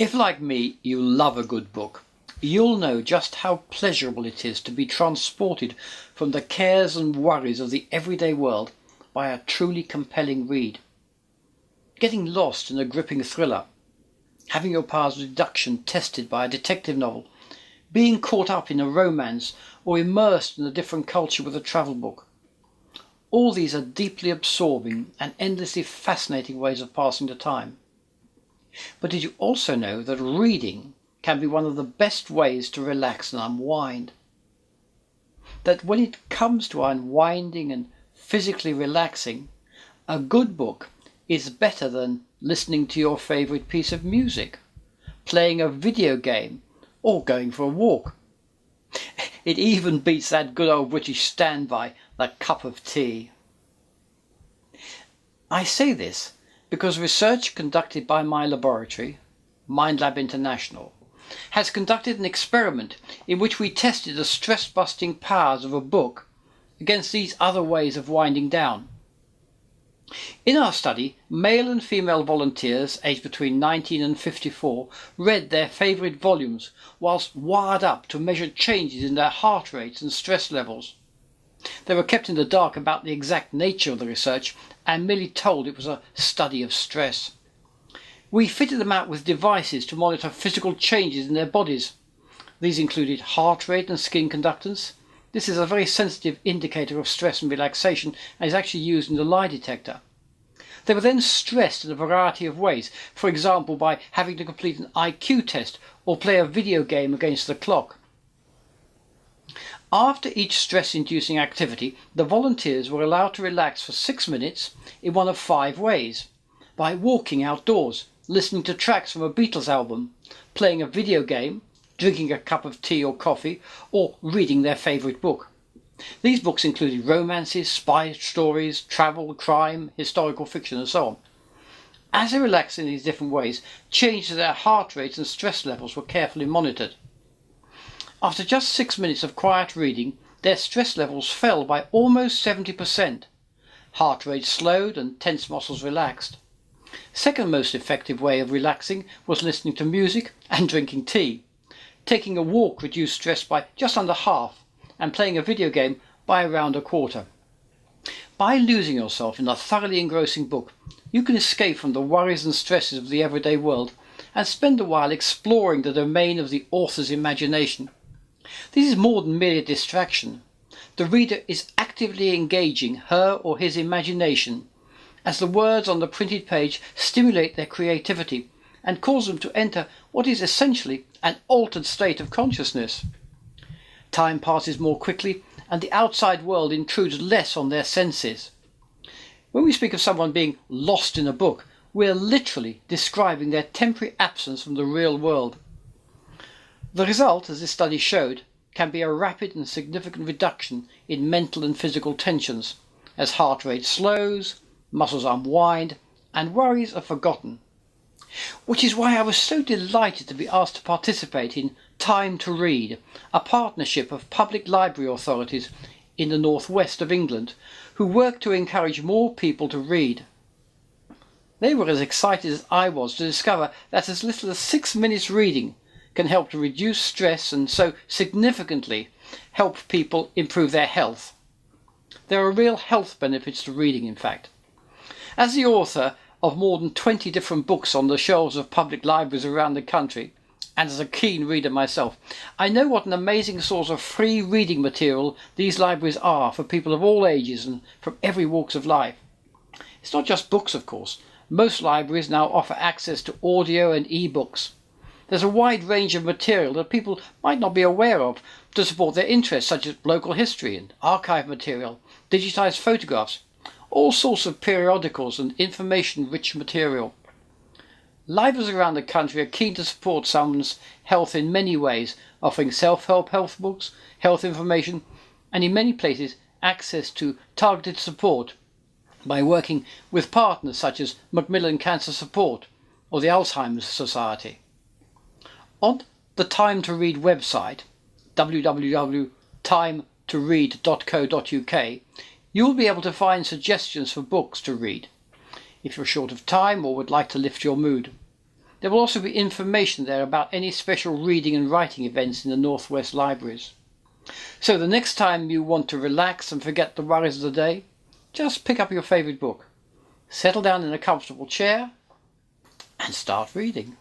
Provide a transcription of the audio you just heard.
If, like me, you love a good book, you'll know just how pleasurable it is to be transported from the cares and worries of the everyday world by a truly compelling read. Getting lost in a gripping thriller, having your powers of deduction tested by a detective novel, being caught up in a romance, or immersed in a different culture with a travel book. All these are deeply absorbing and endlessly fascinating ways of passing the time. But did you also know that reading can be one of the best ways to relax and unwind? That when it comes to unwinding and physically relaxing, a good book is better than listening to your favourite piece of music, playing a video game, or going for a walk. It even beats that good old British standby, the cup of tea. I say this because research conducted by my laboratory, Mindlab International, has conducted an experiment in which we tested the stress-busting powers of a book against these other ways of winding down. In our study, male and female volunteers aged between 19 and 54 read their favourite volumes whilst wired up to measure changes in their heart rates and stress levels. They were kept in the dark about the exact nature of the research and merely told it was a study of stress. We fitted them out with devices to monitor physical changes in their bodies. These included heart rate and skin conductance. This is a very sensitive indicator of stress and relaxation and is actually used in the lie detector. They were then stressed in a variety of ways, for example by having to complete an IQ test or play a video game against the clock. After each stress-inducing activity, the volunteers were allowed to relax for 6 minutes in one of 5 ways: by walking outdoors, listening to tracks from a Beatles album, playing a video game, drinking a cup of tea or coffee, or reading their favourite book. These books included romances, spy stories, travel, crime, historical fiction and so on. As they relaxed in these different ways, changes in their heart rates and stress levels were carefully monitored. After just 6 minutes of quiet reading, their stress levels fell by almost 70%. Heart rate slowed and tense muscles relaxed. Second most effective way of relaxing was listening to music and drinking tea. Taking a walk reduced stress by just under half, and playing a video game by around a quarter. By losing yourself in a thoroughly engrossing book, you can escape from the worries and stresses of the everyday world and spend a while exploring the domain of the author's imagination. This is more than merely a distraction. The reader is actively engaging her or his imagination, as the words on the printed page stimulate their creativity and cause them to enter what is essentially an altered state of consciousness. Time passes more quickly and the outside world intrudes less on their senses. When we speak of someone being lost in a book, we are literally describing their temporary absence from the real world. The result, as this study showed, can be a rapid and significant reduction in mental and physical tensions, as heart rate slows, muscles unwind, and worries are forgotten. Which is why I was so delighted to be asked to participate in Time to Read, a partnership of public library authorities in the northwest of England, who work to encourage more people to read. They were as excited as I was to discover that as little as 6 minutes reading can help to reduce stress and so significantly help people improve their health. There are real health benefits to reading, in fact. As the author of more than 20 different books on the shelves of public libraries around the country, and as a keen reader myself, I know what an amazing source of free reading material these libraries are for people of all ages and from every walks of life. It's not just books, of course. Most libraries now offer access to audio and e-books. There's a wide range of material that people might not be aware of to support their interests, such as local history and archive material, digitized photographs, all sorts of periodicals and information-rich material. Libraries around the country are keen to support someone's health in many ways, offering self-help health books, health information, and in many places access to targeted support by working with partners such as Macmillan Cancer Support or the Alzheimer's Society. On the Time to Read website, www.timetoread.co.uk, you'll be able to find suggestions for books to read, if you're short of time or would like to lift your mood. There will also be information there about any special reading and writing events in the Northwest libraries. So the next time you want to relax and forget the worries of the day, just pick up your favourite book, settle down in a comfortable chair and start reading.